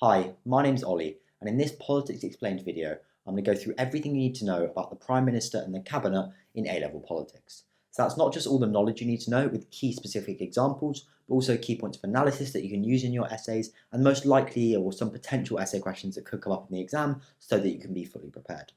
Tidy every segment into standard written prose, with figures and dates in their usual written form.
Hi, my name's Ollie, and in this Politics Explained video, I'm going to go through everything you need to know about the Prime Minister and the Cabinet in A-level politics. So that's not just all the knowledge you need to know with key specific examples, but also key points of analysis that you can use in your essays, and most likely or some potential essay questions that could come up in the exam so that you can be fully prepared.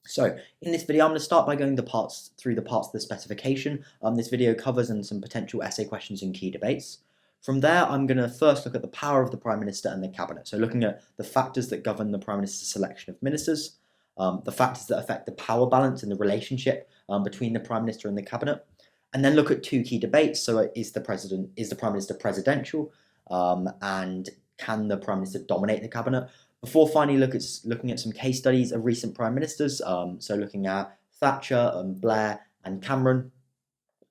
So in this video, I'm going to start by going through the parts of the specification this video covers and some potential essay questions and key debates. From there, I'm going to first look at the power of the Prime Minister and the Cabinet. So looking at the factors that govern the Prime Minister's selection of ministers, the factors that affect the power balance and the relationship between the Prime Minister and the Cabinet, and then look at two key debates. So is the Prime Minister presidential, and can the Prime Minister dominate the Cabinet? Before finally looking at some case studies of recent Prime Ministers, so looking at Thatcher and Blair and Cameron,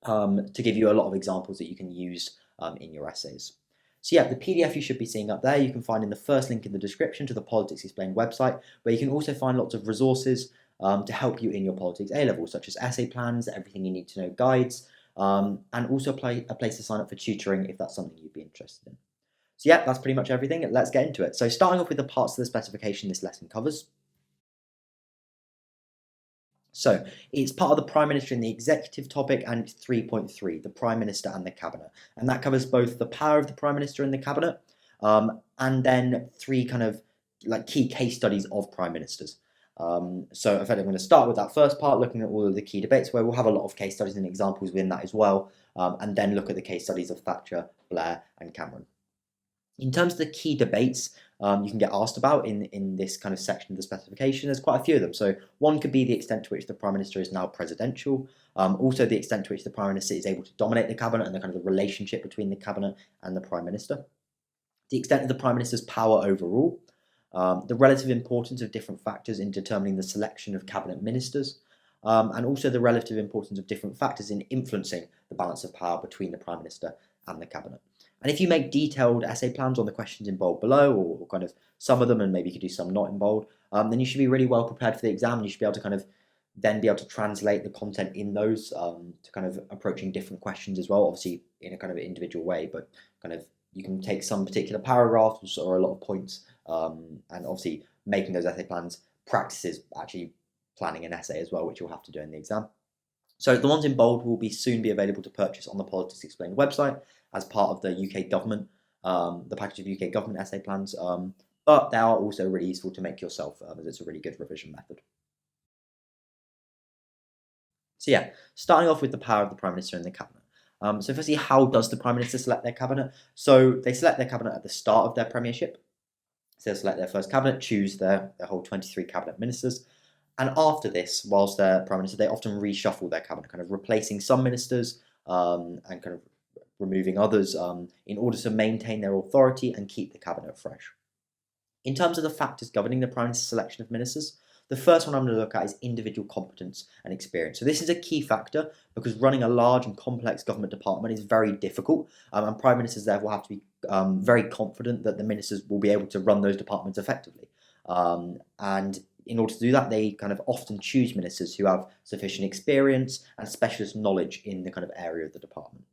to give you a lot of examples that you can use in your essays. So yeah, the PDF you should be seeing up there, you can find in the first link in the description to the Politics Explained website, where you can also find lots of resources to help you in your politics A-level, such as essay plans, everything you need to know guides, and also a place to sign up for tutoring if that's something you'd be interested in. So yeah, that's pretty much everything. Let's get into it. So starting off with the parts of the specification this lesson covers. So it's part of the Prime Minister and the Executive topic, and it's 3.3, the Prime Minister and the Cabinet. And that covers both the power of the Prime Minister and the Cabinet, and then three kind of like key case studies of Prime Ministers. So in fact, I'm going to start with that first part, looking at all of the key debates, where we'll have a lot of case studies and examples within that as well, and then look at the case studies of Thatcher, Blair and Cameron. In terms of the key debates you can get asked about in this kind of section of the specification, there's quite a few of them. So one could be the extent to which the Prime Minister is now presidential, also the extent to which the Prime Minister is able to dominate the Cabinet and the kind of the relationship between the Cabinet and the Prime Minister, the extent of the Prime Minister's power overall, the relative importance of different factors in determining the selection of Cabinet ministers, and also the relative importance of different factors in influencing the balance of power between the Prime Minister and the Cabinet. And if you make detailed essay plans on the questions in bold below, or kind of some of them, and maybe you could do some not in bold, then you should be really well prepared for the exam, and you should be able to kind of then be able to translate the content in those to kind of approaching different questions as well, obviously in a kind of individual way, but kind of you can take some particular paragraphs or a lot of points, and obviously making those essay plans practices actually planning an essay as well, which you'll have to do in the exam. So the ones in bold will soon be available to purchase on the Politics Explained website as part of the UK government, the package of UK government essay plans, but they are also really useful to make yourself, as it's a really good revision method. So yeah, starting off with the power of the Prime Minister and the Cabinet. So firstly, how does the Prime Minister select their Cabinet? So they select their Cabinet at the start of their premiership. So they select their first Cabinet, choose their whole 23 Cabinet Ministers, and after this, whilst they're Prime Minister, they often reshuffle their Cabinet, kind of replacing some ministers and kind of removing others in order to maintain their authority and keep the Cabinet fresh. In terms of the factors governing the Prime Minister's selection of ministers, the first one I'm going to look at is individual competence and experience. So this is a key factor because running a large and complex government department is very difficult, and Prime Ministers therefore have to be very confident that the ministers will be able to run those departments effectively. And in order to do that, they kind of often choose ministers who have sufficient experience and specialist knowledge in the kind of area of the department.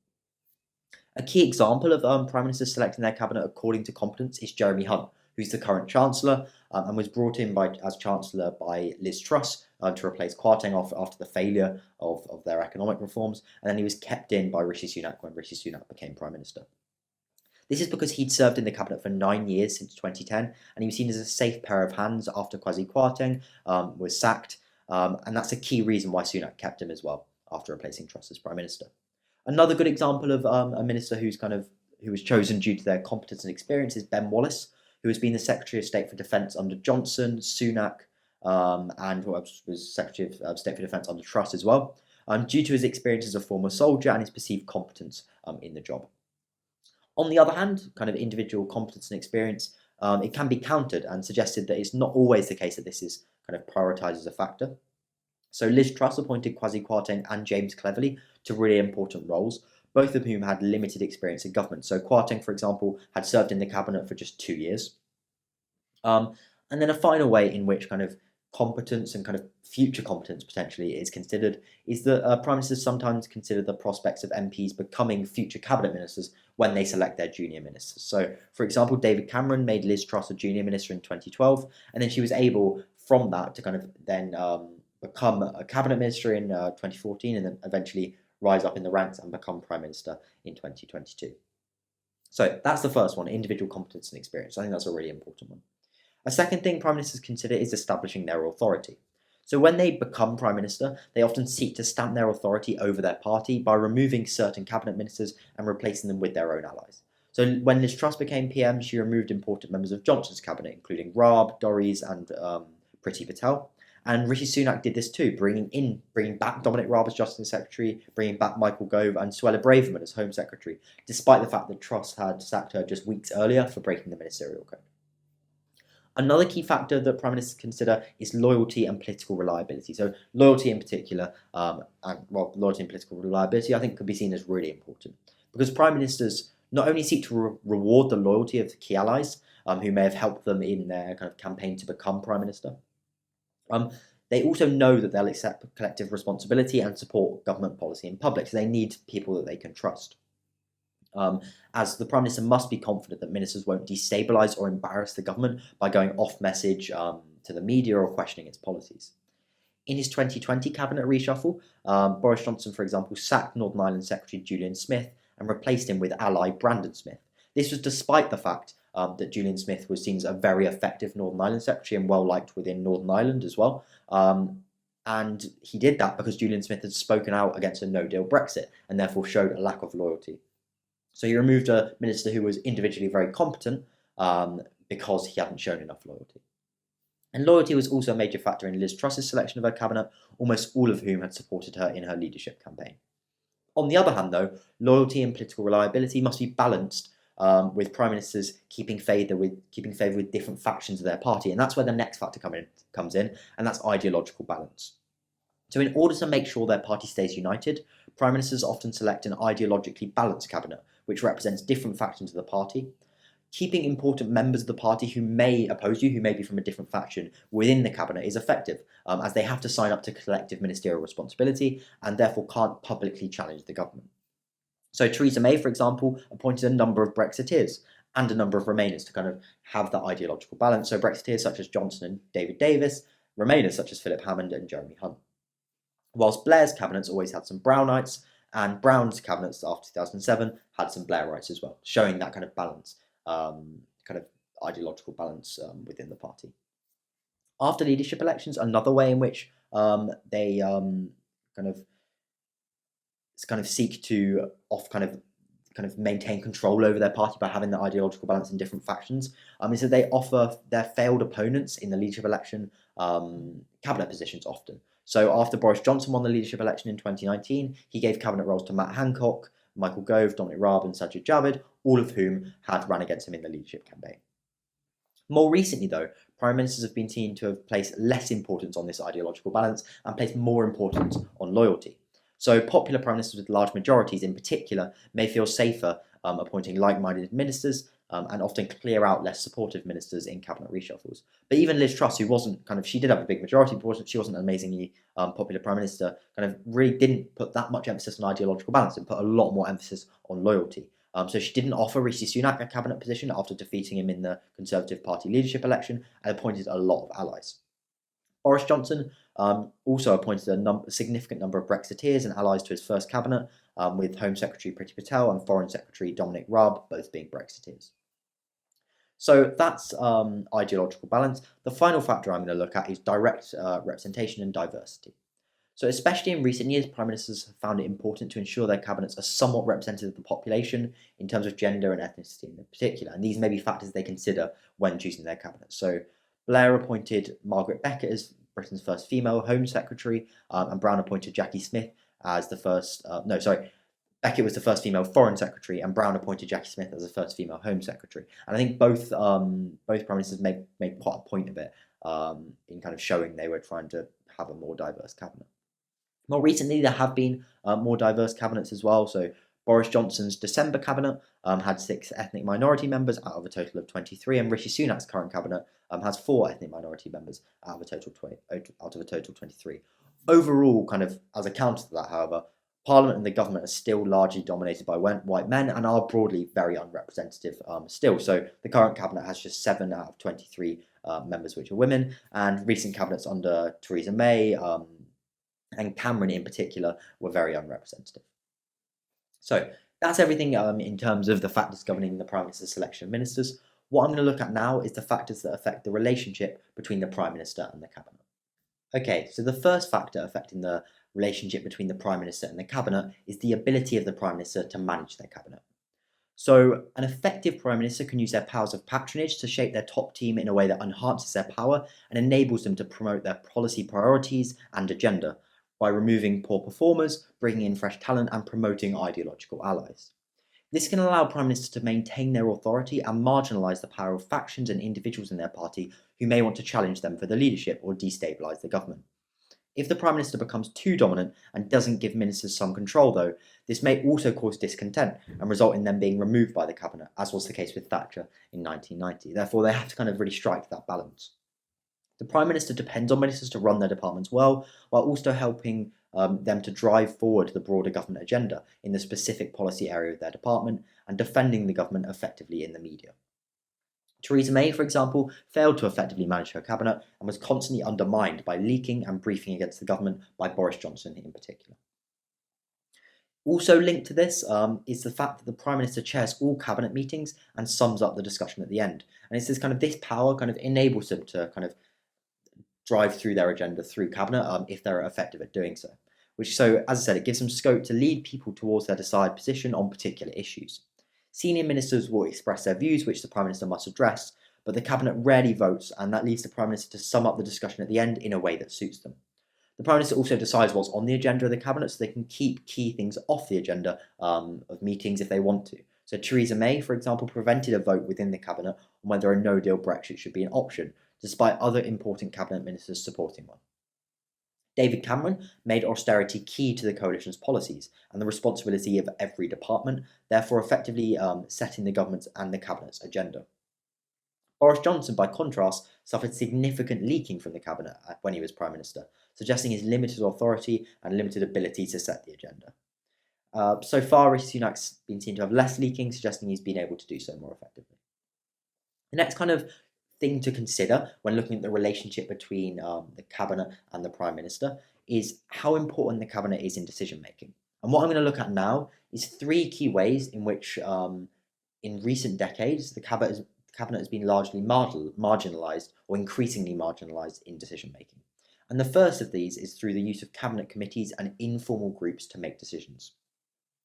A key example of Prime Ministers selecting their Cabinet according to competence is Jeremy Hunt, who's the current Chancellor and was brought in as Chancellor by Liz Truss to replace Kwarteng after the failure of their economic reforms, and then he was kept in by Rishi Sunak when Rishi Sunak became Prime Minister. This is because he'd served in the Cabinet for 9 years since 2010, and he was seen as a safe pair of hands after Kwasi Kwarteng was sacked, and that's a key reason why Sunak kept him as well after replacing Truss as Prime Minister. Another good example of a minister who was chosen due to their competence and experience is Ben Wallace, who has been the Secretary of State for Defence under Johnson, Sunak, and was Secretary of State for Defence under Truss as well, due to his experience as a former soldier and his perceived competence in the job. On the other hand, kind of individual competence and experience, it can be countered and suggested that it's not always the case that this is kind of prioritised as a factor. So Liz Truss appointed Kwasi Kwarteng and James Cleverly to really important roles, both of whom had limited experience in government. So Kwarteng, for example, had served in the Cabinet for just 2 years. And then a final way in which kind of competence and kind of future competence potentially is considered is that prime ministers sometimes consider the prospects of MPs becoming future cabinet ministers when they select their junior ministers. So, for example, David Cameron made Liz Truss a junior minister in 2012, and then she was able from that to kind of then become a cabinet minister in 2014, and then eventually rise up in the ranks and become prime minister in 2022. So that's the first one, individual competence and experience. I think that's a really important one. A second thing prime ministers consider is establishing their authority. So when they become prime minister, they often seek to stamp their authority over their party by removing certain cabinet ministers and replacing them with their own allies. So when Liz Truss became PM, she removed important members of Johnson's cabinet, including Raab, Dorries and Priti Patel. And Rishi Sunak did this too, bringing back Dominic Raab as Justice Secretary, bringing back Michael Gove and Suella Braverman as Home Secretary, despite the fact that Truss had sacked her just weeks earlier for breaking the ministerial code. Another key factor that prime ministers consider is loyalty and political reliability. So loyalty in particular, loyalty and political reliability, I think could be seen as really important because prime ministers not only seek to reward the loyalty of key allies who may have helped them in their kind of campaign to become prime minister, they also know that they'll accept collective responsibility and support government policy in public. So they need people that they can trust. As the Prime Minister must be confident that ministers won't destabilise or embarrass the government by going off message to the media or questioning its policies. In his 2020 cabinet reshuffle, Boris Johnson, for example, sacked Northern Ireland Secretary Julian Smith and replaced him with ally Brandon Smith. This was despite the fact that Julian Smith was seen as a very effective Northern Ireland Secretary and well liked within Northern Ireland as well. And he did that because Julian Smith had spoken out against a no-deal Brexit and therefore showed a lack of loyalty. So he removed a minister who was individually very competent because he hadn't shown enough loyalty. And loyalty was also a major factor in Liz Truss's selection of her cabinet, almost all of whom had supported her in her leadership campaign. On the other hand, though, loyalty and political reliability must be balanced with prime ministers keeping favour with different factions of their party, and that's where the next factor comes in, and that's ideological balance. So in order to make sure their party stays united, prime ministers often select an ideologically balanced cabinet, which represents different factions of the party. Keeping important members of the party who may oppose you, who may be from a different faction, within the cabinet is effective, as they have to sign up to collective ministerial responsibility and therefore can't publicly challenge the government. So Theresa May, for example, appointed a number of Brexiteers and a number of Remainers to kind of have that ideological balance. So Brexiteers such as Johnson and David Davis, Remainers such as Philip Hammond and Jeremy Hunt. Whilst Blair's cabinets always had some Brownites, and Brown's cabinets after 2007 had some Blairites as well, showing that kind of balance, kind of ideological balance within the party. After leadership elections, another way in which they kind of seek to maintain control over their party by having the ideological balance in different factions is that they offer their failed opponents in the leadership election cabinet positions often. So after Boris Johnson won the leadership election in 2019, he gave cabinet roles to Matt Hancock, Michael Gove, Dominic Raab and Sajid Javid, all of whom had run against him in the leadership campaign. More recently, though, prime ministers have been seen to have placed less importance on this ideological balance and placed more importance on loyalty. So popular prime ministers with large majorities in particular may feel safer appointing like-minded ministers and often clear out less supportive ministers in cabinet reshuffles. But even Liz Truss, who she did have a big majority, but she wasn't an amazingly popular prime minister, kind of really didn't put that much emphasis on ideological balance and put a lot more emphasis on loyalty. So she didn't offer Rishi Sunak a cabinet position after defeating him in the Conservative Party leadership election and appointed a lot of allies. Boris Johnson also appointed a significant number of Brexiteers and allies to his first cabinet, with Home Secretary Priti Patel and Foreign Secretary Dominic Raab both being Brexiteers. So that's ideological balance. The final factor I'm going to look at is direct representation and diversity. So especially in recent years, prime ministers have found it important to ensure their cabinets are somewhat representative of the population in terms of gender and ethnicity in particular, and these may be factors they consider when choosing their cabinet. So Blair appointed Margaret Beckett as Britain's first female Home Secretary, and Brown appointed Jackie Smith as the first, Beckett was the first female Foreign Secretary, and Brown appointed Jackie Smith as the first female Home Secretary. And I think both prime ministers made quite a point of it in kind of showing they were trying to have a more diverse cabinet. More recently, there have been more diverse cabinets as well. So Boris Johnson's December cabinet had 6 ethnic minority members out of a total of 23, and Rishi Sunak's current cabinet has 4 ethnic minority members out of a total 23. Overall, kind of as a counter to that, however, Parliament and the government are still largely dominated by white men and are broadly very unrepresentative still. So the current cabinet has just 7 out of 23 members which are women, and recent cabinets under Theresa May and Cameron in particular were very unrepresentative. So that's everything in terms of the factors governing the Prime Minister's selection of ministers. What I'm going to look at now is the factors that affect the relationship between the Prime Minister and the Cabinet. Okay, so the first factor affecting the relationship between the Prime Minister and the Cabinet is the ability of the Prime Minister to manage their Cabinet. So an effective Prime Minister can use their powers of patronage to shape their top team in a way that enhances their power and enables them to promote their policy priorities and agenda, by removing poor performers, bringing in fresh talent, and promoting ideological allies. This can allow Prime Ministers to maintain their authority and marginalise the power of factions and individuals in their party who may want to challenge them for the leadership or destabilise the government. If the Prime Minister becomes too dominant and doesn't give ministers some control, though, this may also cause discontent and result in them being removed by the Cabinet, as was the case with Thatcher in 1990. Therefore, they have to kind of really strike that balance. The Prime Minister depends on ministers to run their departments well, while also helping them to drive forward the broader government agenda in the specific policy area of their department and defending the government effectively in the media. Theresa May, for example, failed to effectively manage her cabinet and was constantly undermined by leaking and briefing against the government by Boris Johnson in particular. Also linked to this is the fact that the Prime Minister chairs all cabinet meetings and sums up the discussion at the end. And it's this power kind of enables them to kind of drive through their agenda through cabinet if they're effective at doing so. So, as I said, it gives them scope to lead people towards their desired position on particular issues. Senior ministers will express their views, which the Prime Minister must address, but the Cabinet rarely votes, and that leaves the Prime Minister to sum up the discussion at the end in a way that suits them. The Prime Minister also decides what's on the agenda of the Cabinet, so they can keep key things off the agenda of meetings if they want to. So Theresa May, for example, prevented a vote within the Cabinet on whether a no-deal Brexit should be an option, despite other important Cabinet ministers supporting one. David Cameron made austerity key to the coalition's policies and the responsibility of every department, therefore effectively setting the government's and the Cabinet's agenda. Boris Johnson, by contrast, suffered significant leaking from the Cabinet when he was Prime Minister, suggesting his limited authority and limited ability to set the agenda. So far, Rishi Sunak's been seen to have less leaking, suggesting he's been able to do so more effectively. The next kind of thing to consider when looking at the relationship between the Cabinet and the Prime Minister is how important the Cabinet is in decision making. And what I'm going to look at now is 3 key ways in which, in recent decades, the Cabinet has been largely marginalised or increasingly marginalised in decision making. And the first of these is through the use of Cabinet committees and informal groups to make decisions.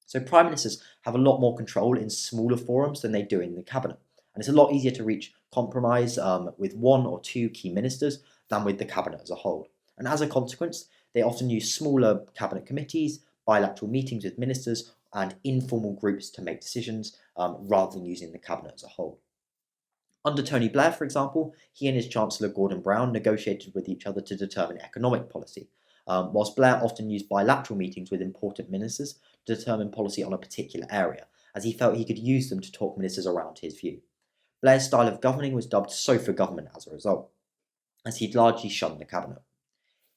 So Prime Ministers have a lot more control in smaller forums than they do in the Cabinet. And it's a lot easier to reach compromise with 1 or 2 key ministers than with the Cabinet as a whole. And as a consequence, they often use smaller Cabinet committees, bilateral meetings with ministers, and informal groups to make decisions rather than using the Cabinet as a whole. Under Tony Blair, for example, he and his Chancellor Gordon Brown negotiated with each other to determine economic policy, whilst Blair often used bilateral meetings with important ministers to determine policy on a particular area, as he felt he could use them to talk ministers around his view. Blair's style of governing was dubbed sofa government as a result, as he'd largely shunned the Cabinet.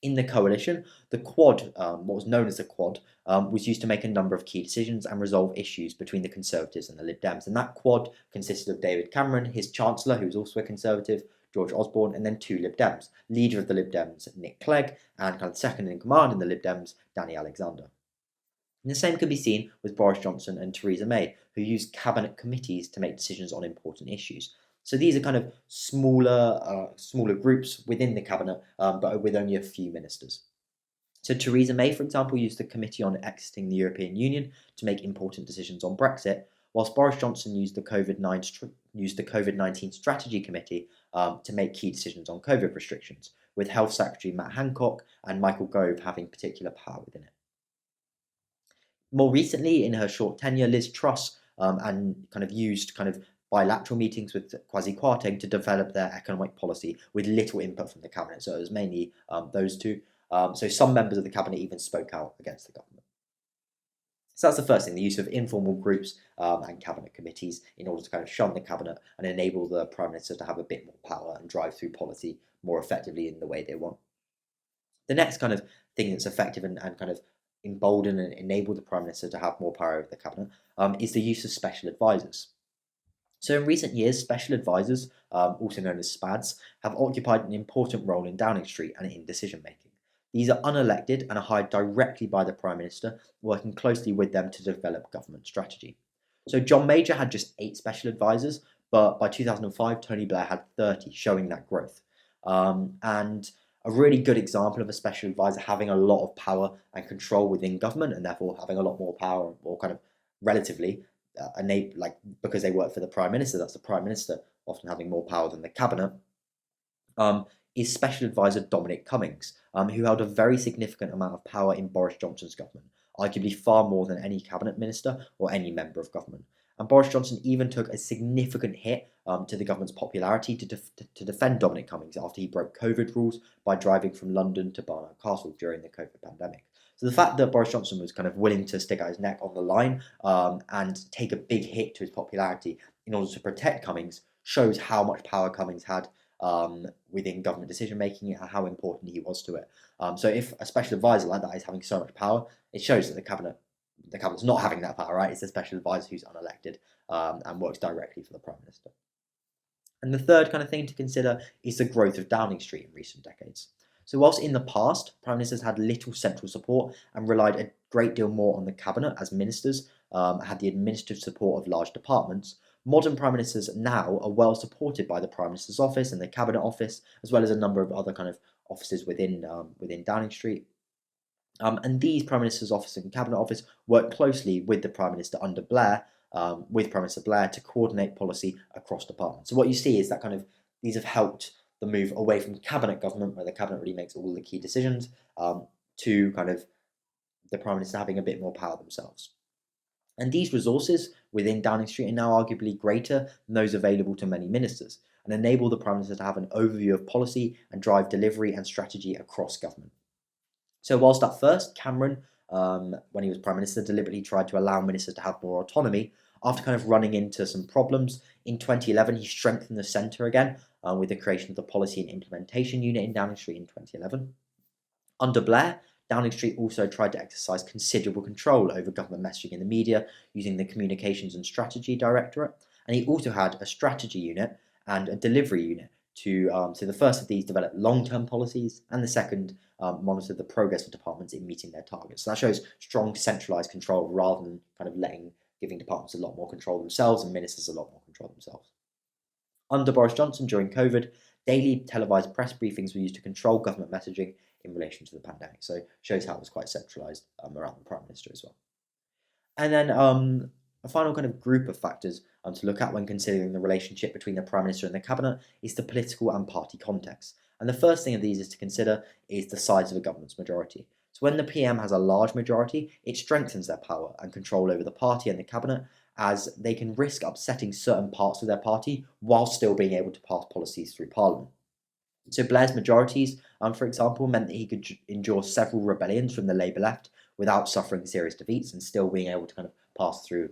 In the coalition, the Quad, what was known as the Quad, was used to make a number of key decisions and resolve issues between the Conservatives and the Lib Dems. And that Quad consisted of David Cameron, his Chancellor, who was also a Conservative, George Osborne, and then 2 Lib Dems, leader of the Lib Dems, Nick Clegg, and kind of second in command in the Lib Dems, Danny Alexander. And the same can be seen with Boris Johnson and Theresa May, who used cabinet committees to make decisions on important issues. So these are kind of smaller groups within the cabinet, but with only a few ministers. So Theresa May, for example, used the Committee on Exiting the European Union to make important decisions on Brexit, whilst Boris Johnson used the COVID-19 Strategy Committee to make key decisions on COVID restrictions, with Health Secretary Matt Hancock and Michael Gove having particular power within it. More recently, in her short tenure, Liz Truss used bilateral meetings with Kwasi Kwarteng to develop their economic policy with little input from the cabinet. So it was mainly those two. So some members of the cabinet even spoke out against the government. So that's the first thing, the use of informal groups and cabinet committees in order to kind of shun the cabinet and enable the Prime Minister to have a bit more power and drive through policy more effectively in the way they want. The next kind of thing that's effective and kind of embolden and enable the Prime Minister to have more power over the cabinet is the use of special advisors. So in recent years, special advisors, also known as SPADs, have occupied an important role in Downing Street and in decision making. These are unelected and are hired directly by the Prime Minister, working closely with them to develop government strategy. So John Major had just 8 special advisors, but by 2005, Tony Blair had 30, showing that growth. And a really good example of a special advisor having a lot of power and control within government, and therefore having a lot more power, or kind of relatively, because they work for the Prime Minister, that's the Prime Minister often having more power than the cabinet, is Special Advisor Dominic Cummings, who held a very significant amount of power in Boris Johnson's government, arguably far more than any cabinet minister or any member of government. And Boris Johnson even took a significant hit to the government's popularity to defend Dominic Cummings after he broke COVID rules by driving from London to Barnard Castle during the COVID pandemic. So the fact that Boris Johnson was kind of willing to stick out his neck on the line and take a big hit to his popularity in order to protect Cummings shows how much power Cummings had within government decision making and how important he was to it. So if a special advisor like that is having so much power, it shows that the cabinet's not having that power, right? It's a special advisor who's unelected and works directly for the Prime Minister. And the third kind of thing to consider is the growth of Downing Street in recent decades. So whilst in the past, Prime Ministers had little central support and relied a great deal more on the cabinet as ministers, had the administrative support of large departments, modern Prime Ministers now are well supported by the Prime Minister's office and the Cabinet Office, as well as a number of other kind of offices within Downing Street. And these Prime Minister's office and Cabinet Office work closely with the Prime Minister under Blair, with Prime Minister Blair, to coordinate policy across departments. So what you see is that kind of these have helped the move away from cabinet government, where the cabinet really makes all the key decisions, to kind of the Prime Minister having a bit more power themselves. And these resources within Downing Street are now arguably greater than those available to many ministers, and enable the Prime Minister to have an overview of policy and drive delivery and strategy across government. So whilst at first Cameron, when he was Prime Minister, deliberately tried to allow ministers to have more autonomy, after kind of running into some problems, in 2011 he strengthened the centre again with the creation of the Policy and Implementation Unit in Downing Street in 2011. Under Blair, Downing Street also tried to exercise considerable control over government messaging in the media using the Communications and Strategy Directorate, and he also had a strategy unit and a delivery unit to, so the first of these developed long-term policies, and the second monitored the progress of departments in meeting their targets. So that shows strong centralised control rather than kind of giving departments a lot more control themselves and ministers a lot more control themselves. Under Boris Johnson during COVID, daily televised press briefings were used to control government messaging in relation to the pandemic. So it shows how it was quite centralised around the Prime Minister as well. And then a final kind of group of factors to look at when considering the relationship between the Prime Minister and the Cabinet is the political and party context. And the first thing of these is to consider is the size of a government's majority. So when the PM has a large majority, it strengthens their power and control over the party and the Cabinet, as they can risk upsetting certain parts of their party while still being able to pass policies through Parliament. So Blair's majorities, for example, meant that he could endure several rebellions from the Labour left without suffering serious defeats and still being able to kind of pass through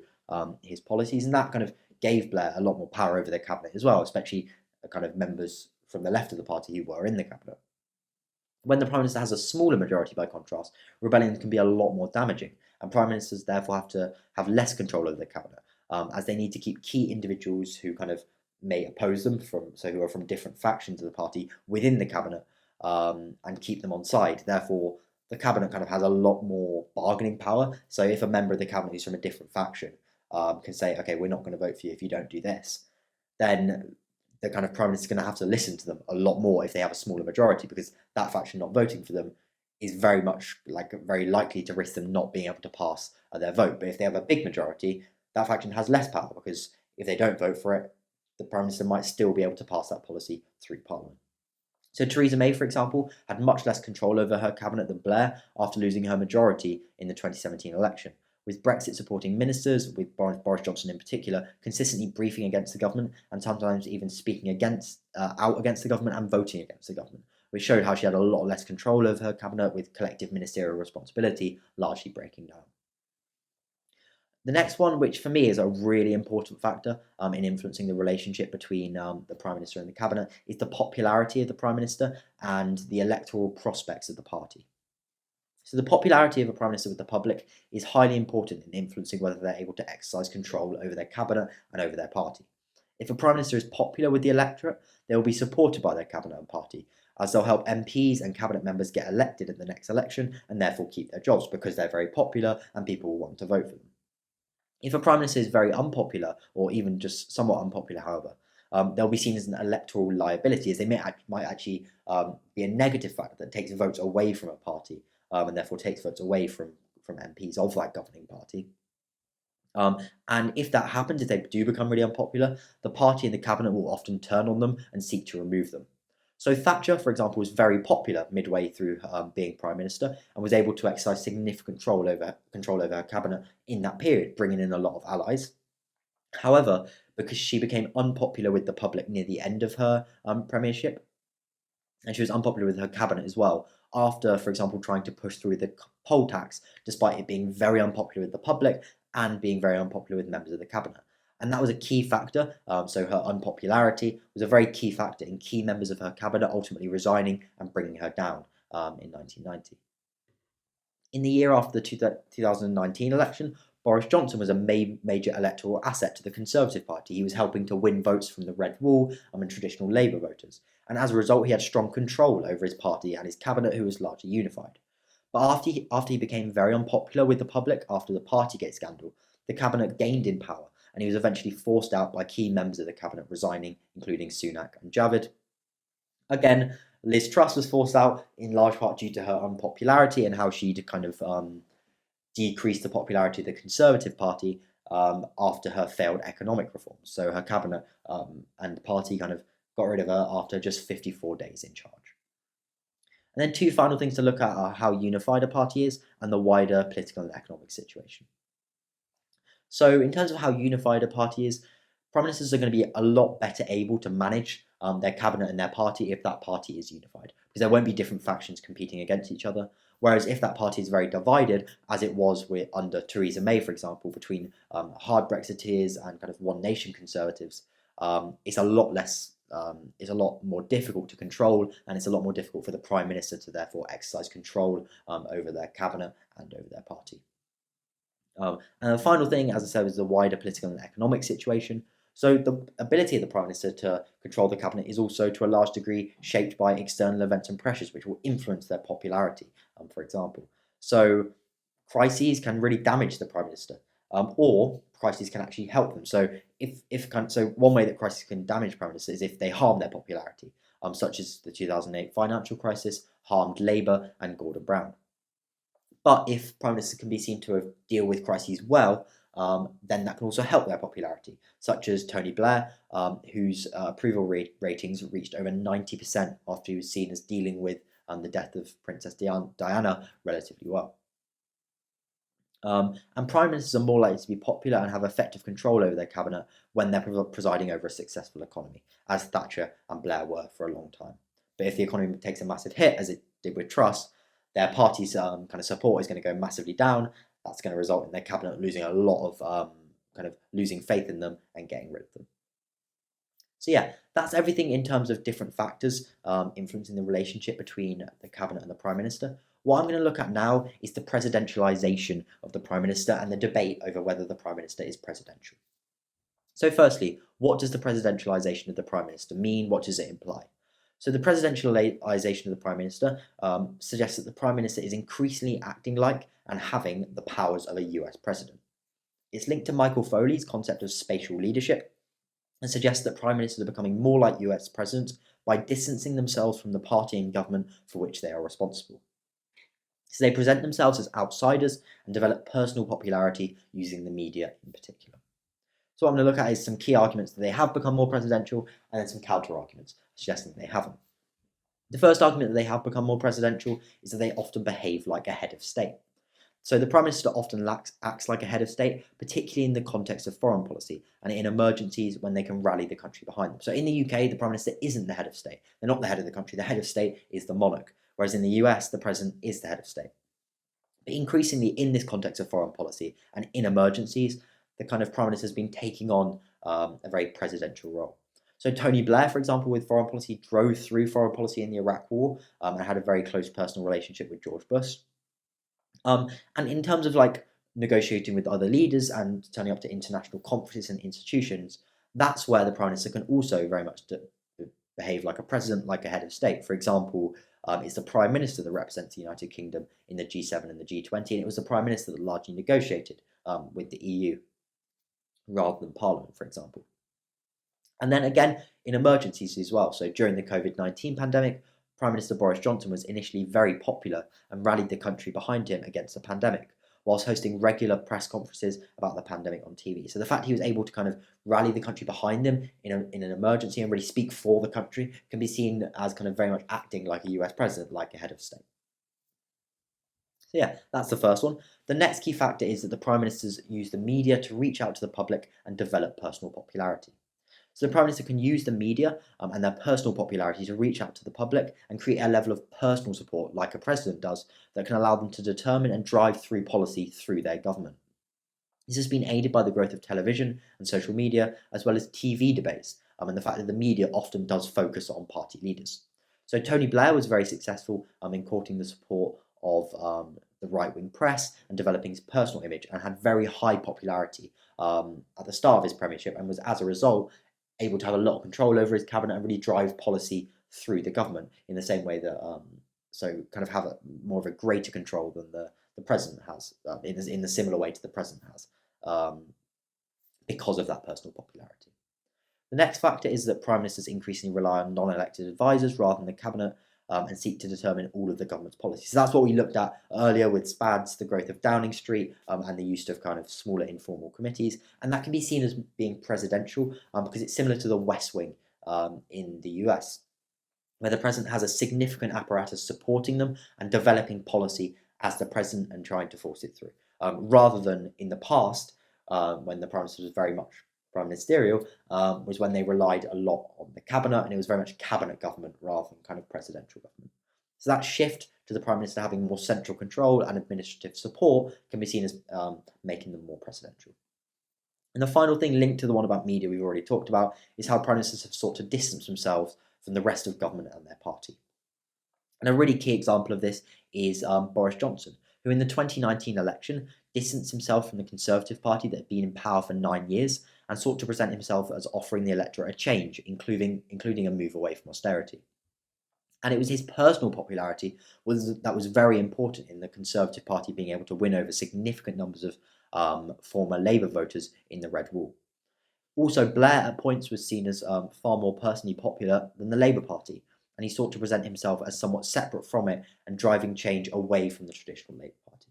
his policies. And that kind of gave Blair a lot more power over the cabinet as well, especially kind of members from the left of the party who were in the cabinet. When the Prime Minister has a smaller majority, by contrast, rebellions can be a lot more damaging, and Prime Ministers therefore have to have less control over the cabinet, as they need to keep key individuals who kind of may oppose them, who are from different factions of the party within the cabinet, and keep them on side. Therefore, the cabinet kind of has a lot more bargaining power. So if a member of the cabinet who's from a different faction can say, okay, we're not going to vote for you if you don't do this, then the kind of Prime Minister is going to have to listen to them a lot more if they have a smaller majority, because that faction not voting for them is very likely to risk them not being able to pass their vote. But if they have a big majority, that faction has less power, because if they don't vote for it, the Prime Minister might still be able to pass that policy through Parliament. So Theresa May, for example, had much less control over her cabinet than Blair after losing her majority in the 2017 election, with Brexit supporting ministers, with Boris Johnson in particular, consistently briefing against the government and sometimes even speaking out against the government and voting against the government, which showed how she had a lot less control over her cabinet, with collective ministerial responsibility largely breaking down. The next one, which for me is a really important factor in influencing the relationship between the Prime Minister and the Cabinet, is the popularity of the Prime Minister and the electoral prospects of the party. So the popularity of a Prime Minister with the public is highly important in influencing whether they're able to exercise control over their Cabinet and over their party. If a Prime Minister is popular with the electorate, they will be supported by their Cabinet and party, as they'll help MPs and Cabinet members get elected in the next election and therefore keep their jobs because they're very popular and people will want to vote for them. If a Prime Minister is very unpopular, or even just somewhat unpopular, however, they'll be seen as an electoral liability, as they might actually be a negative factor that takes votes away from a party and therefore takes votes away from MPs of that governing party. And if that happens, if they do become really unpopular, the party and the cabinet will often turn on them and seek to remove them. So Thatcher, for example, was very popular midway through being Prime Minister and was able to exercise significant control over her cabinet in that period, bringing in a lot of allies. However, because she became unpopular with the public near the end of her premiership, and she was unpopular with her cabinet as well, after, for example, trying to push through the poll tax, despite it being very unpopular with the public and being very unpopular with members of the cabinet. And that was a key factor. So her unpopularity was a very key factor in key members of her cabinet ultimately resigning and bringing her down in 1990. In the year after the 2019 election, Boris Johnson was a major electoral asset to the Conservative Party. He was helping to win votes from the Red Wall and traditional Labour voters. And as a result, he had strong control over his party and his cabinet, who was largely unified. But after he became very unpopular with the public after the Partygate scandal, the cabinet gained in power, and he was eventually forced out by key members of the cabinet resigning, including Sunak and Javid. Again, Liz Truss was forced out in large part due to her unpopularity and how she'd kind of decreased the popularity of the Conservative Party after her failed economic reforms. So her cabinet and party kind of got rid of her after just 54 days in charge. And then two final things to look at are how unified a party is and the wider political and economic situation. So in terms of how unified a party is, Prime Ministers are going to be a lot better able to manage their cabinet and their party if that party is unified, because there won't be different factions competing against each other. Whereas if that party is very divided, as it was under Theresa May, for example, between hard Brexiteers and kind of one nation conservatives, it's a lot more difficult to control, and it's a lot more difficult for the Prime Minister to therefore exercise control over their cabinet and over their party. And the final thing, as I said, is the wider political and economic situation. So the ability of the Prime Minister to control the cabinet is also to a large degree shaped by external events and pressures which will influence their popularity, for example. So crises can really damage the Prime Minister, or crises can actually help them. So so one way that crises can damage Prime Minister is if they harm their popularity, such as the 2008 financial crisis harmed Labour and Gordon Brown. But if Prime Ministers can be seen to deal with crises well, then that can also help their popularity, such as Tony Blair, whose approval ratings reached over 90% after he was seen as dealing with the death of Princess Diana relatively well. And Prime Ministers are more likely to be popular and have effective control over their cabinet when they're presiding over a successful economy, as Thatcher and Blair were for a long time. But if the economy takes a massive hit, as it did with Truss, their party's kind of support is going to go massively down. That's going to result in their cabinet losing a lot of losing faith in them and getting rid of them. So yeah, that's everything in terms of different factors influencing the relationship between the cabinet and the Prime Minister. What I'm going to look at now is the presidentialisation of the Prime Minister and the debate over whether the Prime Minister is presidential. So firstly, what does the presidentialisation of the Prime Minister mean? What does it imply? So the presidentialisation of the Prime Minister suggests that the Prime Minister is increasingly acting like and having the powers of a US president. It's linked to Michael Foley's concept of spatial leadership and suggests that Prime Ministers are becoming more like US presidents by distancing themselves from the party and government for which they are responsible. So they present themselves as outsiders and develop personal popularity using the media in particular. So what I'm going to look at is some key arguments that they have become more presidential and then some counter-arguments suggesting that they haven't. The first argument that they have become more presidential is that they often behave like a head of state. So the Prime Minister often acts like a head of state, particularly in the context of foreign policy and in emergencies when they can rally the country behind them. So in the UK, the Prime Minister isn't the head of state. They're not the head of the country. The head of state is the monarch, whereas in the US, the President is the head of state. But increasingly in this context of foreign policy and in emergencies, the kind of Prime Minister has been taking on a very presidential role. So Tony Blair, for example, with foreign policy, drove through foreign policy in the Iraq War and had a very close personal relationship with George Bush. And in terms of like negotiating with other leaders and turning up to international conferences and institutions, that's where the Prime Minister can also very much behave like a president, like a head of state. For example, it's the Prime Minister that represents the United Kingdom in the G7 and the G20, and it was the Prime Minister that largely negotiated with the EU rather than Parliament, for example. And then again, in emergencies as well. So during the COVID-19 pandemic, Prime Minister Boris Johnson was initially very popular and rallied the country behind him against the pandemic, whilst hosting regular press conferences about the pandemic on TV. So the fact he was able to kind of rally the country behind him in an emergency and really speak for the country can be seen as kind of very much acting like a US president, like a head of state. So yeah, that's the first one. The next key factor is that the Prime Ministers use the media to reach out to the public and develop personal popularity. So the Prime Minister can use the media and their personal popularity to reach out to the public and create a level of personal support, like a president does, that can allow them to determine and drive through policy through their government. This has been aided by the growth of television and social media, as well as TV debates, and the fact that the media often does focus on party leaders. So Tony Blair was very successful in courting the support of the right-wing press and developing his personal image, and had very high popularity at the start of his premiership, and was, as a result, able to have a lot of control over his cabinet and really drive policy through the government in the same way that, so kind of have more of a greater control than the president has, in the similar way to the president has, because of that personal popularity. The next factor is that Prime Ministers increasingly rely on non-elected advisors rather than the cabinet, and seek to determine all of the government's policies. So that's what we looked at earlier with SPADs, the growth of Downing Street, and the use of kind of smaller informal committees. And that can be seen as being presidential because it's similar to the West Wing in the US, where the president has a significant apparatus supporting them and developing policy as the president and trying to force it through, rather than in the past when the Prime Minister was very much prime ministerial, was when they relied a lot on the cabinet, and it was very much cabinet government rather than kind of presidential government. So that shift to the Prime Minister having more central control and administrative support can be seen as making them more presidential. And the final thing linked to the one about media we've already talked about is how Prime Ministers have sought to distance themselves from the rest of government and their party. And a really key example of this is Boris Johnson, who in the 2019 election distanced himself from the Conservative Party that had been in power for 9 years and sought to present himself as offering the electorate a change, including a move away from austerity. And it was his personal popularity that was very important in the Conservative Party being able to win over significant numbers of former Labour voters in the Red Wall. Also, Blair at points was seen as far more personally popular than the Labour Party, and he sought to present himself as somewhat separate from it and driving change away from the traditional Labour Party.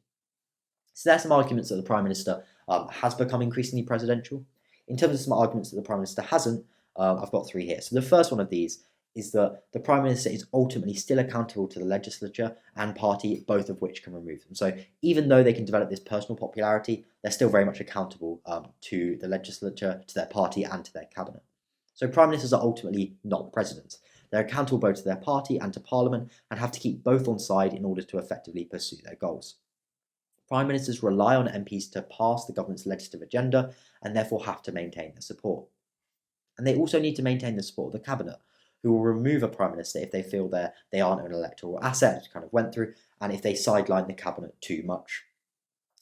So there's some arguments that the Prime Minister has become increasingly presidential. In terms of some arguments that the Prime Minister hasn't, I've got three here. So the first one of these is that the Prime Minister is ultimately still accountable to the legislature and party, both of which can remove them. So even though they can develop this personal popularity, they're still very much accountable to the legislature, to their party, and to their cabinet. So Prime Ministers are ultimately not presidents. They're accountable both to their party and to Parliament, and have to keep both on side in order to effectively pursue their goals. Prime Ministers rely on MPs to pass the government's legislative agenda, and therefore have to maintain their support. And they also need to maintain the support of the cabinet, who will remove a Prime Minister if they feel they aren't an electoral asset, which kind of went through, and if they sideline the cabinet too much.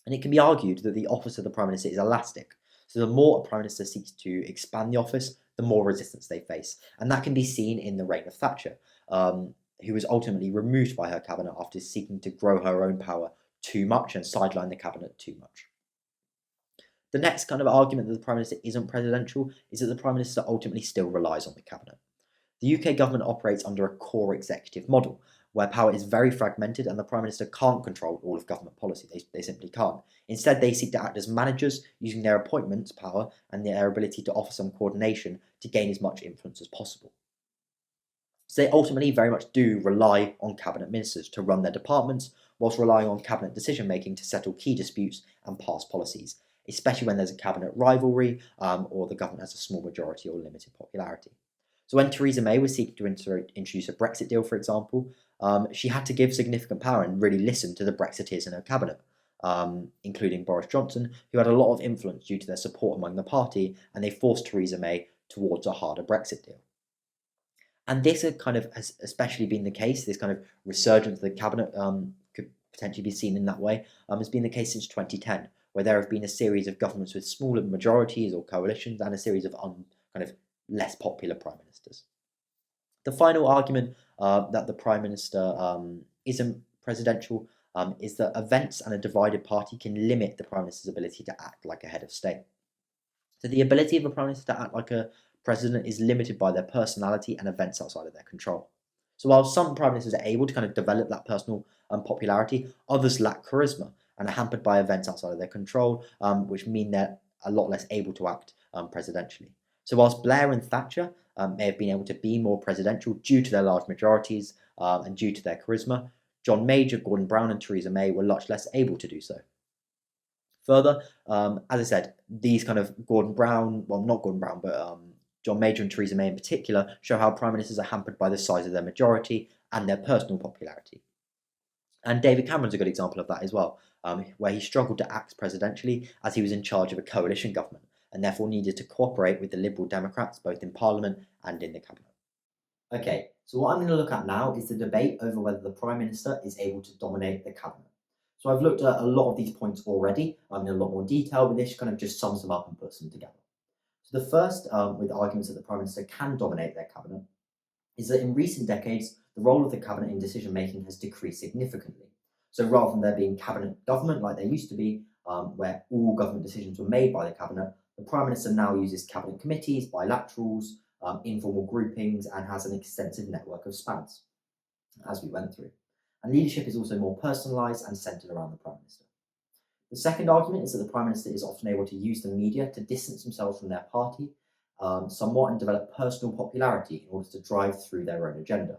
And it can be argued that the office of the Prime Minister is elastic, so the more a Prime Minister seeks to expand the office, the more resistance they face. And that can be seen in the reign of Thatcher, who was ultimately removed by her cabinet after seeking to grow her own power too much and sideline the cabinet too much. The next kind of argument that the Prime Minister isn't presidential is that the Prime Minister ultimately still relies on the cabinet. The UK government operates under a core executive model, where power is very fragmented and the Prime Minister can't control all of government policy. They simply can't. Instead, they seek to act as managers, using their appointments power and their ability to offer some coordination to gain as much influence as possible. So they ultimately very much do rely on cabinet ministers to run their departments, whilst relying on cabinet decision-making to settle key disputes and pass policies, especially when there's a cabinet rivalry or the government has a small majority or limited popularity. So when Theresa May was seeking to introduce a Brexit deal, for example, she had to give significant power and really listen to the Brexiteers in her cabinet, including Boris Johnson, who had a lot of influence due to their support among the party, and they forced Theresa May towards a harder Brexit deal. And this has especially been the case, this kind of resurgence of the cabinet could potentially be seen in that way, has been the case since 2010, where there have been a series of governments with smaller majorities or coalitions and a series of less popular prime ministers. The final argument that the prime minister isn't presidential is that events and a divided party can limit the prime minister's ability to act like a head of state. So the ability of a prime minister to act like a president is limited by their personality and events outside of their control. So while some prime ministers are able to kind of develop that personal popularity, others lack charisma and are hampered by events outside of their control, which mean they're a lot less able to act presidentially. So whilst Blair and Thatcher may have been able to be more presidential due to their large majorities and due to their charisma, John Major, Gordon Brown and Theresa May were much less able to do so. Further, as I said, these kind of Gordon Brown, well, not Gordon Brown, but John Major and Theresa May in particular, show how prime ministers are hampered by the size of their majority and their personal popularity. And David Cameron's a good example of that as well, where he struggled to act presidentially as he was in charge of a coalition government and therefore needed to cooperate with the Liberal Democrats both in Parliament and in the cabinet. Okay, so what I'm going to look at now is the debate over whether the prime minister is able to dominate the cabinet. So I've looked at a lot of these points already in a lot more detail, but this kind of just sums them up and puts them together. So the first, with arguments that the prime minister can dominate their cabinet, is that in recent decades, the role of the cabinet in decision making has decreased significantly. So rather than there being cabinet government like there used to be, where all government decisions were made by the cabinet, the prime minister now uses cabinet committees, bilaterals, informal groupings, and has an extensive network of spans, as we went through. And leadership is also more personalised and centred around the prime minister. The second argument is that the prime minister is often able to use the media to distance themselves from their party somewhat and develop personal popularity in order to drive through their own agenda,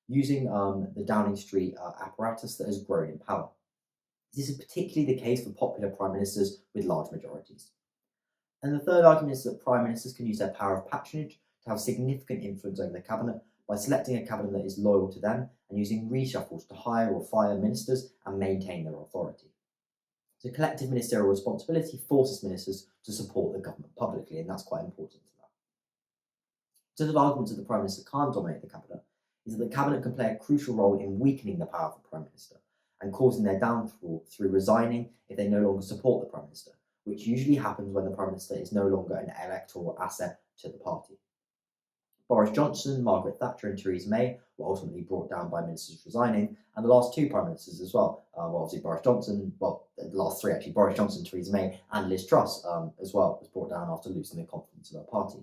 using the Downing Street apparatus that has grown in power. This is particularly the case for popular prime ministers with large majorities. And the third argument is that prime ministers can use their power of patronage to have significant influence over the cabinet by selecting a cabinet that is loyal to them and using reshuffles to hire or fire ministers and maintain their authority. So collective ministerial responsibility forces ministers to support the government publicly, and that's quite important to that. In terms of arguments that the prime minister can't dominate the cabinet, is that the cabinet can play a crucial role in weakening the power of the prime minister and causing their downfall through resigning if they no longer support the prime minister, which usually happens when the prime minister is no longer an electoral asset to the party. Boris Johnson, Margaret Thatcher and Theresa May were ultimately brought down by ministers resigning, and the last two prime ministers as well. Obviously Boris Johnson, well, the last three actually, Boris Johnson, Theresa May and Liz Truss as well, was brought down after losing the confidence of her party.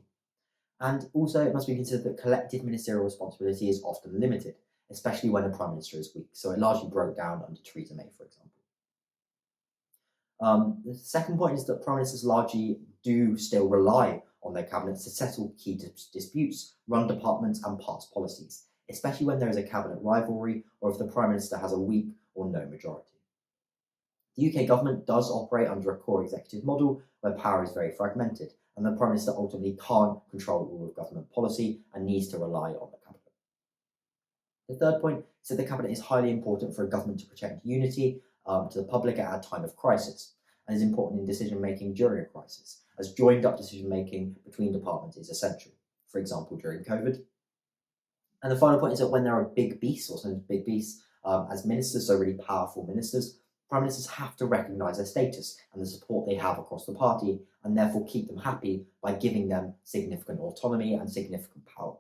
And also it must be considered that collective ministerial responsibility is often limited, especially when a prime minister is weak. So it largely broke down under Theresa May, for example. The second point is that prime ministers largely do still rely on their cabinets to settle key disputes, run departments and pass policies, especially when there is a cabinet rivalry or if the prime minister has a weak or no majority. The UK government does operate under a core executive model where power is very fragmented, and the prime minister ultimately can't control all of government policy and needs to rely on the cabinet. The third point is that the cabinet is highly important for a government to protect unity to the public at a time of crisis, and is important in decision making during a crisis, as joined up decision making between departments is essential, for example during COVID. And the final point is that when there are big beasts, or sometimes big beasts, as ministers, so really powerful ministers, prime ministers have to recognise their status and the support they have across the party, and therefore keep them happy by giving them significant autonomy and significant power.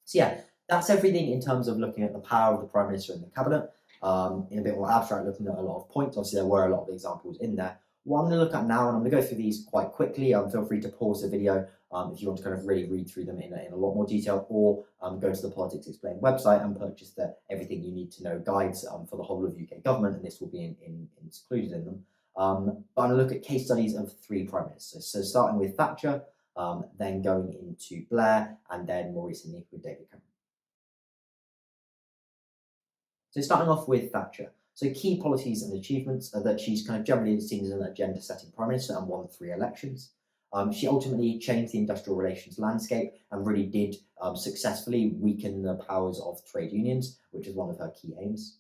So yeah, that's everything in terms of looking at the power of the prime minister and the cabinet. In a bit more abstract, looking at a lot of points. Obviously, there were a lot of examples in there. What I'm going to look at now, and I'm going to go through these quite quickly. Feel free to pause the video if you want to kind of really read through them in a lot more detail, or go to the Politics Explained website and purchase the Everything You Need to Know guides for the whole of UK government, and this will be included in them. But I'm going to look at case studies of three prime ministers. So starting with Thatcher, then going into Blair, and then more recently with David Cameron. So starting off with Thatcher. So key policies and achievements are that she's kind of generally seen as an agenda-setting prime minister and won 3 elections. She ultimately changed the industrial relations landscape and really did successfully weaken the powers of trade unions, which is one of her key aims.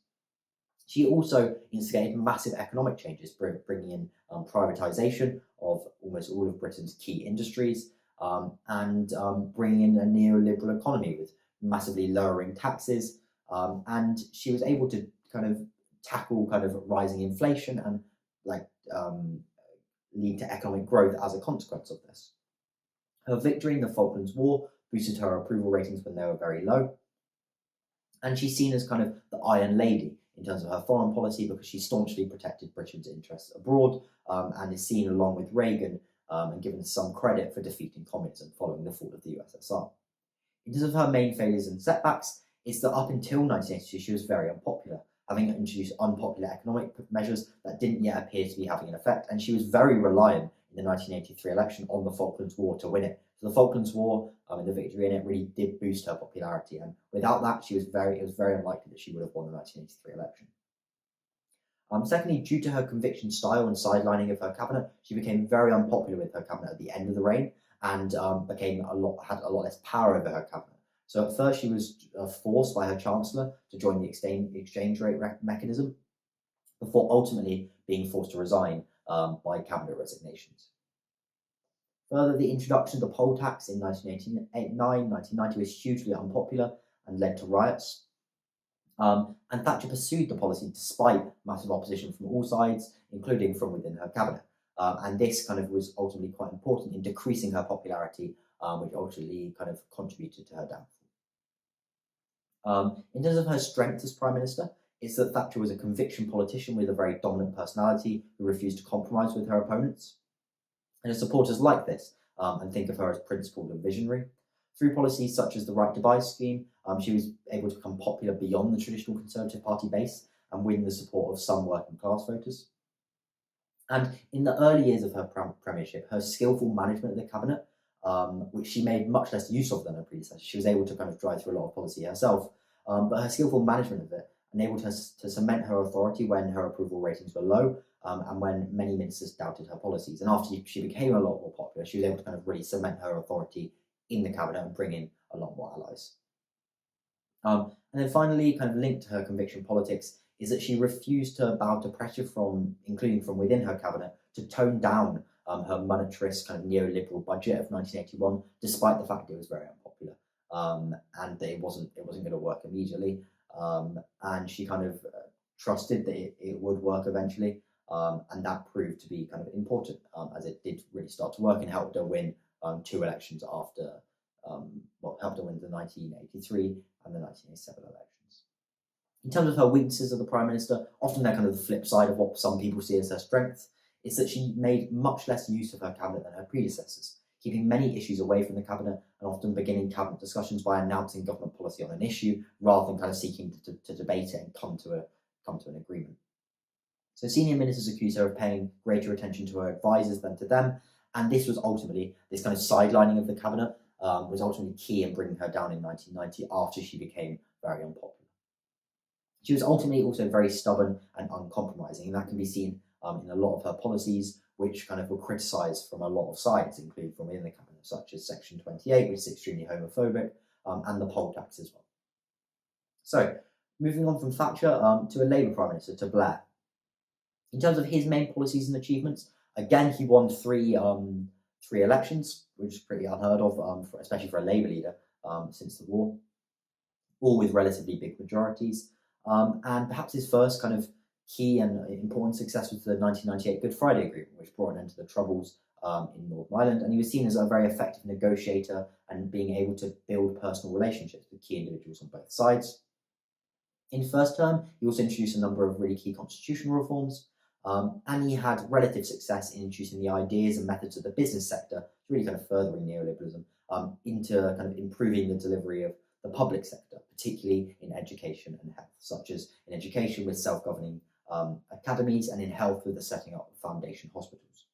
She also instigated massive economic changes, bringing in privatisation of almost all of Britain's key industries and bringing in a neoliberal economy with massively lowering taxes. And she was able to kind of tackle kind of rising inflation and lead to economic growth as a consequence of this. Her victory in the Falklands War boosted her approval ratings when they were very low. And she's seen as kind of the Iron Lady in terms of her foreign policy because she staunchly protected Britain's interests abroad and is seen along with Reagan and given some credit for defeating communism following the fall of the USSR. In terms of her main failures and setbacks, it's that up until 1982 she was very unpopular, having introduced unpopular economic measures that didn't yet appear to be having an effect, and she was very reliant in the 1983 election on the Falklands War to win it. So the Falklands War and the victory in it really did boost her popularity, and without that, it was very unlikely that she would have won the 1983 election. Secondly, due to her conviction style and sidelining of her cabinet, she became very unpopular with her cabinet at the end of the reign, and had a lot less power over her cabinet. So at first, she was forced by her chancellor to join the exchange rate mechanism, before ultimately being forced to resign by cabinet resignations. Further, the introduction of the poll tax in 1989-1990 was hugely unpopular and led to riots. And Thatcher pursued the policy despite massive opposition from all sides, including from within her cabinet. And this kind of was ultimately quite important in decreasing her popularity, which ultimately kind of contributed to her downfall. In terms of her strength as Prime Minister, it's that Thatcher was a conviction politician with a very dominant personality who refused to compromise with her opponents. And her supporters like this and think of her as principled and visionary. Through policies such as the Right to Buy scheme, she was able to become popular beyond the traditional Conservative Party base and win the support of some working class voters. And in the early years of her premiership, her skillful management of the cabinet, which she made much less use of than her predecessor, she was able to kind of drive through a lot of policy herself, but her skillful management of it enabled her to cement her authority when her approval ratings were low and when many ministers doubted her policies. And after she became a lot more popular, she was able to kind of really cement her authority in the cabinet and bring in a lot more allies. And then finally, kind of linked to her conviction politics, is that she refused to bow to pressure including from within her cabinet, to tone down her monetarist kind of neoliberal budget of 1981, despite the fact it was very unpopular and that it wasn't going to work immediately. And she kind of trusted that it would work eventually, and that proved to be kind of important as it did really start to work and helped her win 2 elections after, helped her win the 1983 and the 1987 elections. In terms of her weaknesses as the Prime Minister, often they're kind of the flip side of what some people see as her strength, is that she made much less use of her cabinet than her predecessors, keeping many issues away from the cabinet and often beginning cabinet discussions by announcing government policy on an issue rather than kind of seeking to debate it and come to an agreement. So senior ministers accused her of paying greater attention to her advisors than to them, and this was ultimately, this kind of sidelining of the cabinet was ultimately key in bringing her down in 1990 after she became very unpopular. She was ultimately also very stubborn and uncompromising, and that can be seen in a lot of her policies, which kind of were criticised from a lot of sides, including from within the cabinet, such as Section 28, which is extremely homophobic, and the poll tax as well. So, moving on from Thatcher to a Labour Prime Minister, to Blair. In terms of his main policies and achievements, again, he won three elections, which is pretty unheard of, especially for a Labour leader since the war, all with relatively big majorities. And perhaps his first kind of key and important success was the 1998 Good Friday Agreement, which brought an end to the Troubles in Northern Ireland, and he was seen as a very effective negotiator and being able to build personal relationships with key individuals on both sides. In his first term, he also introduced a number of really key constitutional reforms, and he had relative success in introducing the ideas and methods of the business sector, really kind of furthering neoliberalism, into kind of improving the delivery of the public sector, particularly in education and health, such as in education with self-governing academies, and in health with the setting up of foundation hospitals.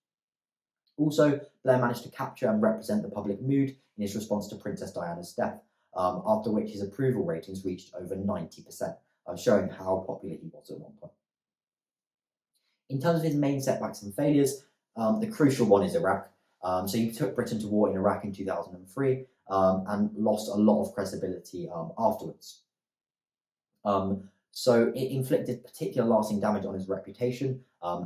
Also, Blair managed to capture and represent the public mood in his response to Princess Diana's death, after which his approval ratings reached over 90%, showing how popular he was at one point. In terms of his main setbacks and failures, the crucial one is Iraq. So he took Britain to war in Iraq in 2003 and lost a lot of credibility afterwards. So it inflicted particular lasting damage on his reputation,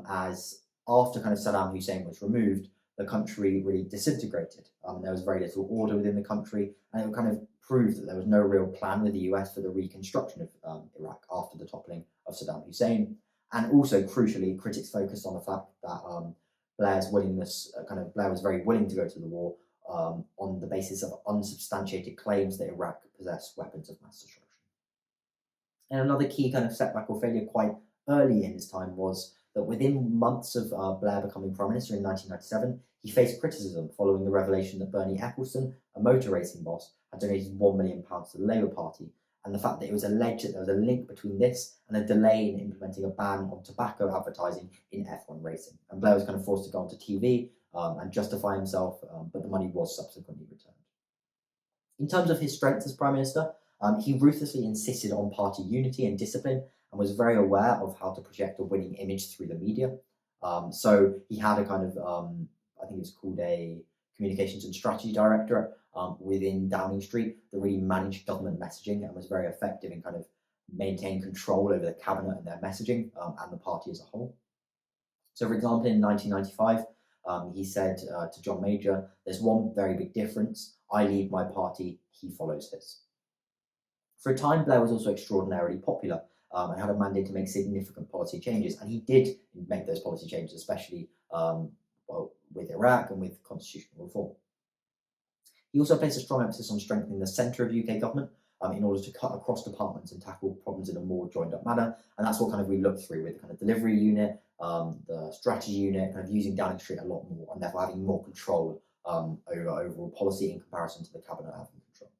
as after kind of Saddam Hussein was removed, the country really disintegrated. There was very little order within the country, and it kind of proved that there was no real plan with the US for the reconstruction of Iraq after the toppling of Saddam Hussein. And also, crucially, critics focused on the fact that Blair's willingness, Blair was very willing to go to the war on the basis of unsubstantiated claims that Iraq possessed weapons of mass destruction. And another key kind of setback or failure quite early in his time was that within months of Blair becoming Prime Minister in 1997, he faced criticism following the revelation that Bernie Ecclestone, a motor racing boss, had donated £1 million to the Labour Party, and the fact that it was alleged that there was a link between this and a delay in implementing a ban on tobacco advertising in F1 racing. And Blair was kind of forced to go onto TV and justify himself, but the money was subsequently returned. In terms of his strengths as Prime Minister, he ruthlessly insisted on party unity and discipline and was very aware of how to project a winning image through the media. So he had a kind of, I think it's called a Communications and Strategy Directorate within Downing Street that really managed government messaging and was very effective in kind of maintaining control over the cabinet and their messaging and the party as a whole. So, for example, in 1995, he said to John Major, "There's one very big difference. I lead my party, he follows his." For a time, Blair was also extraordinarily popular and had a mandate to make significant policy changes, and he did make those policy changes, especially with Iraq and with constitutional reform. He also placed a strong emphasis on strengthening the centre of UK government in order to cut across departments and tackle problems in a more joined-up manner, and that's what kind of we looked through with the kind of delivery unit, the strategy unit, kind of using Downing Street a lot more, and therefore having more control over overall policy in comparison to the cabinet having control.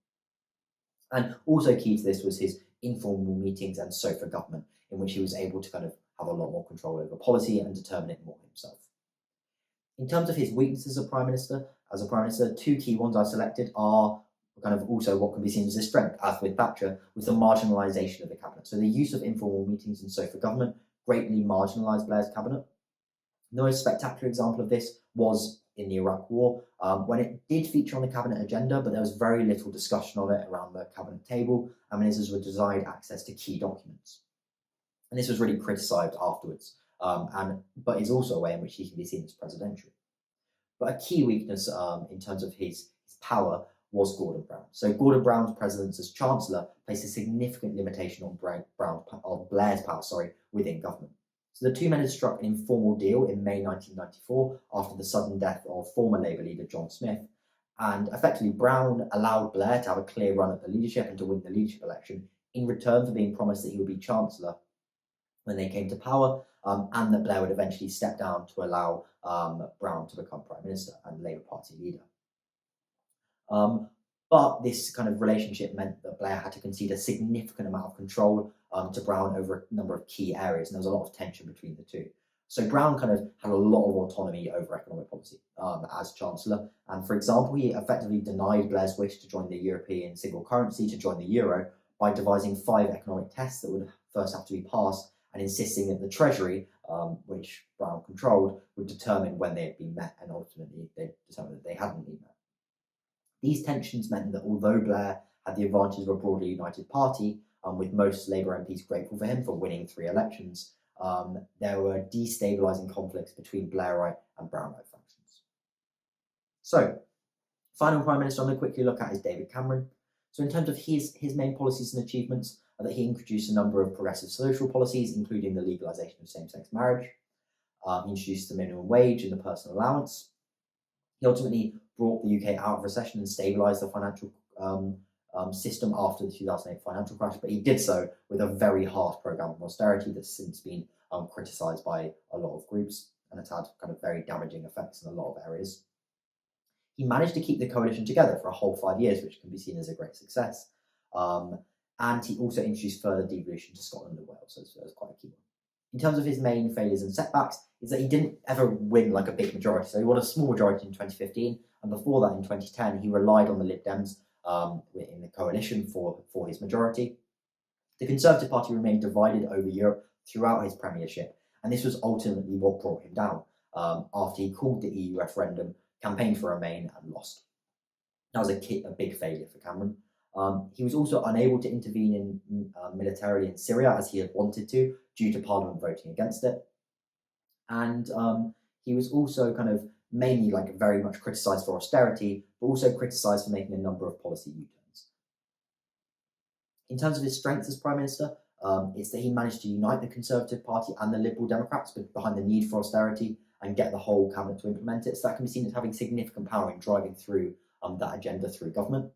And also key to this was his informal meetings and sofa government, in which he was able to kind of have a lot more control over policy and determine it more himself. In terms of his weaknesses as a Prime Minister, two key ones I selected are kind of also what can be seen as his strength, as with Thatcher, was the marginalisation of the cabinet. So the use of informal meetings and sofa government greatly marginalised Blair's cabinet. The most spectacular example of this was in the Iraq War, when it did feature on the cabinet agenda, but there was very little discussion on it around the cabinet table, and ministers were denied access to key documents. And this was really criticised afterwards, but is also a way in which he can be seen as presidential. But a key weakness in terms of his power was Gordon Brown. So Gordon Brown's presence as Chancellor placed a significant limitation on Blair's power within government. So the two men had struck an informal deal in May 1994 after the sudden death of former Labour leader John Smith, and effectively Brown allowed Blair to have a clear run at the leadership and to win the leadership election in return for being promised that he would be Chancellor when they came to power, and that Blair would eventually step down to allow Brown to become Prime Minister and Labour Party leader. But this kind of relationship meant that Blair had to concede a significant amount of control to Brown over a number of key areas, and there was a lot of tension between the two. So Brown kind of had a lot of autonomy over economic policy as Chancellor, and for example, he effectively denied Blair's wish to join the European single currency, to join the euro, by devising 5 economic tests that would first have to be passed, and insisting that the Treasury, which Brown controlled, would determine when they had been met, and ultimately they determined that they hadn't been met. These tensions meant that although Blair had the advantage of a broadly united party, with most Labour MPs grateful for him for winning 3 elections, there were destabilising conflicts between Blairite and Brownite factions. So, final Prime Minister I'm going to quickly look at is David Cameron. So in terms of his main policies and achievements, that he introduced a number of progressive social policies, including the legalisation of same-sex marriage. He introduced the minimum wage and the personal allowance. He ultimately brought the UK out of recession and stabilised the financial system after the 2008 financial crash, but he did so with a very harsh programme of austerity that's since been criticised by a lot of groups, and it's had kind of very damaging effects in a lot of areas. He managed to keep the coalition together for a whole 5 years, which can be seen as a great success. And he also introduced further devolution to Scotland and Wales, so it was quite a key one. In terms of his main failures and setbacks, is that he didn't ever win like a big majority. So he won a small majority in 2015, and before that in 2010, he relied on the Lib Dems in the coalition for his majority. The Conservative Party remained divided over Europe throughout his premiership, and this was ultimately what brought him down after he called the EU referendum campaigned for Remain and lost. That was a big failure for Cameron. He was also unable to intervene in militarily in Syria as he had wanted to, due to Parliament voting against it. And he was also kind of mainly very much criticised for austerity, but also criticised for making a number of policy U-turns. In terms of his strengths as Prime Minister, it's that he managed to unite the Conservative Party and the Liberal Democrats behind the need for austerity and get the whole cabinet to implement it. So that can be seen as having significant power in driving through that agenda through government.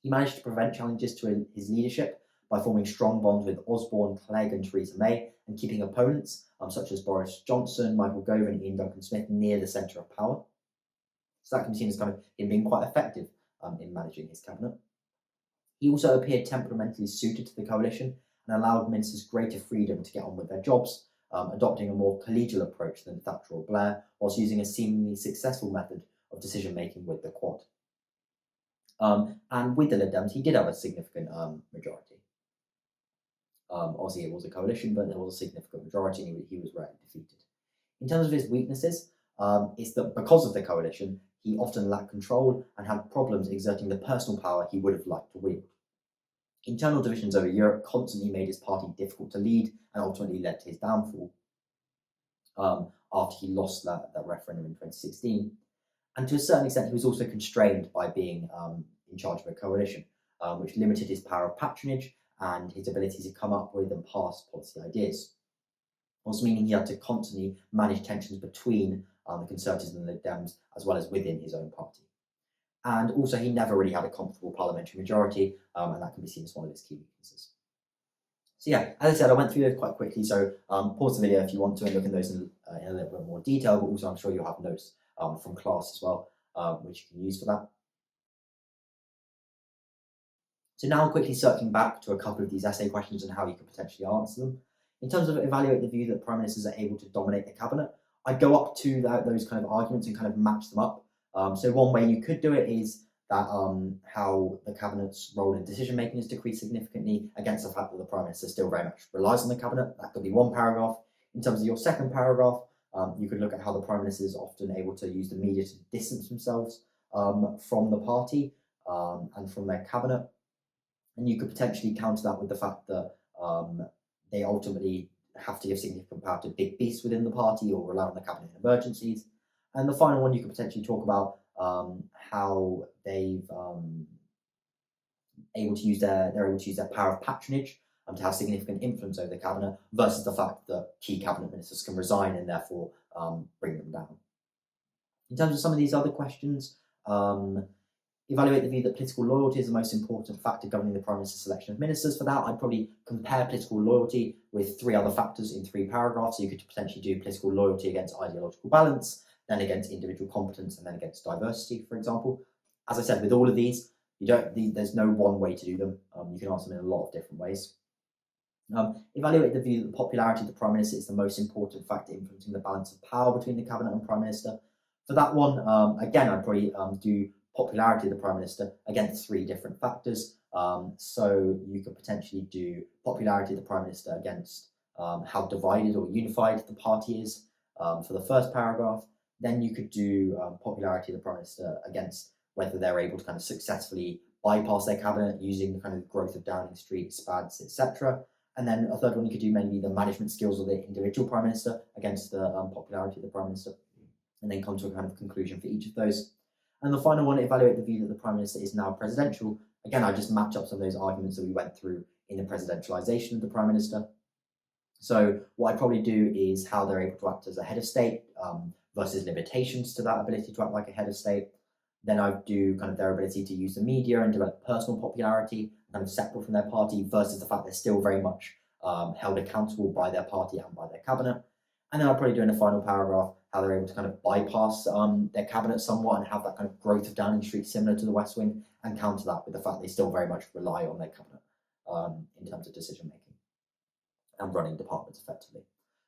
He managed to prevent challenges to his leadership by forming strong bonds with Osborne, Clegg and Theresa May, and keeping opponents such as Boris Johnson, Michael Gove and Ian Duncan Smith near the centre of power. So that can be seen as kind of him being quite effective in managing his cabinet. He also appeared temperamentally suited to the coalition and allowed ministers greater freedom to get on with their jobs, adopting a more collegial approach than Thatcher or Blair, whilst using a seemingly successful method of decision-making with the Quad. And with the Lib Dems, he did have a significant majority. Obviously, it was a coalition, but there was a significant majority, and he was rarely defeated. In terms of his weaknesses, it's that because of the coalition, he often lacked control and had problems exerting the personal power he would have liked to wield. Internal divisions over Europe constantly made his party difficult to lead and ultimately led to his downfall after he lost that referendum in 2016. And to a certain extent, he was also constrained by being in charge of a coalition, which limited his power of patronage and his ability to come up with and pass policy ideas. Also meaning he had to constantly manage tensions between the Conservatives and the Lib Dems, as well as within his own party. And also, he never really had a comfortable parliamentary majority, and that can be seen as one of his key weaknesses. So yeah, as I said, I went through those quite quickly, so pause the video if you want to and look at those in a little bit more detail, but also I'm sure you'll have notes from class as well, which you can use for that. So now quickly circling back to a couple of these essay questions and how you could potentially answer them. In terms of evaluate the view that Prime Ministers are able to dominate the Cabinet, I'd go up to those kind of arguments and kind of match them up. So one way you could do it is that how the Cabinet's role in decision-making has decreased significantly against the fact that the Prime Minister still very much relies on the Cabinet. That could be one paragraph. In terms of your second paragraph, you could look at how the Prime Minister is often able to use the media to distance themselves from the party and from their Cabinet. And you could potentially counter that with the fact that they ultimately have to give significant power to big beasts within the party or rely on the Cabinet in emergencies. And the final one, you could potentially talk about how they've able to use their power of patronage to have significant influence over the Cabinet versus the fact that key Cabinet ministers can resign and therefore bring them down. In terms of some of these other questions, evaluate the view that political loyalty is the most important factor governing the Prime Minister's selection of ministers. For that, I'd probably compare political loyalty with 3 other factors in 3 paragraphs. So you could potentially do political loyalty against ideological balance, then against individual competence, and then against diversity, for example. As I said, with all of these, there's no one way to do them. You can answer them in a lot of different ways. Evaluate the view that the popularity of the Prime Minister is the most important factor influencing the balance of power between the Cabinet and Prime Minister. For that one, again, I'd probably do popularity of the Prime Minister against 3 different factors. So you could potentially do popularity of the Prime Minister against how divided or unified the party is for the first paragraph. Then you could do popularity of the Prime Minister against whether they're able to kind of successfully bypass their Cabinet using the kind of growth of Downing Street, SPADs, etc. And then a third one you could do maybe the management skills of the individual Prime Minister against the popularity of the Prime Minister, and then come to a kind of conclusion for each of those. And the final one, evaluate the view that the Prime Minister is now presidential. Again, I just match up some of those arguments that we went through in the presidentialisation of the Prime Minister. So what I'd probably do is how they're able to act as a head of state versus limitations to that ability to act like a head of state. Then I'd do kind of their ability to use the media and develop personal popularity, kind of separate from their party, versus the fact they're still very much held accountable by their party and by their Cabinet. And then I'll probably do in the final paragraph how they're able to kind of bypass their Cabinet somewhat and have that kind of growth of Downing Street similar to the West Wing, and counter that with the fact they still very much rely on their Cabinet in terms of decision making and running departments effectively.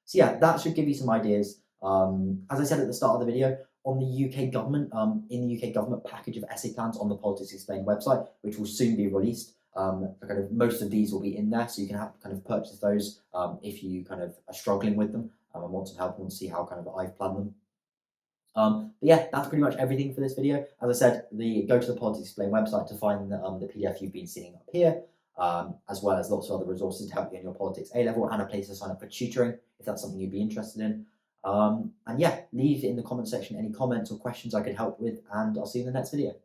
So yeah, that should give you some ideas. As I said at the start of the video, on the UK government, in the UK government package of essay plans on the Politics Explained website, which will soon be released, kind of most of these will be in there, so you can have kind of purchase those if you kind of are struggling with them and want some help and want to see how kind of I've planned them. But yeah, that's pretty much everything for this video. As I said, go to the Politics Explained website to find the PDF you've been seeing up here, as well as lots of other resources to help you in your politics A-level, and a place to sign up for tutoring if that's something you'd be interested in. And yeah, leave in the comment section any comments or questions I could help with, and I'll see you in the next video.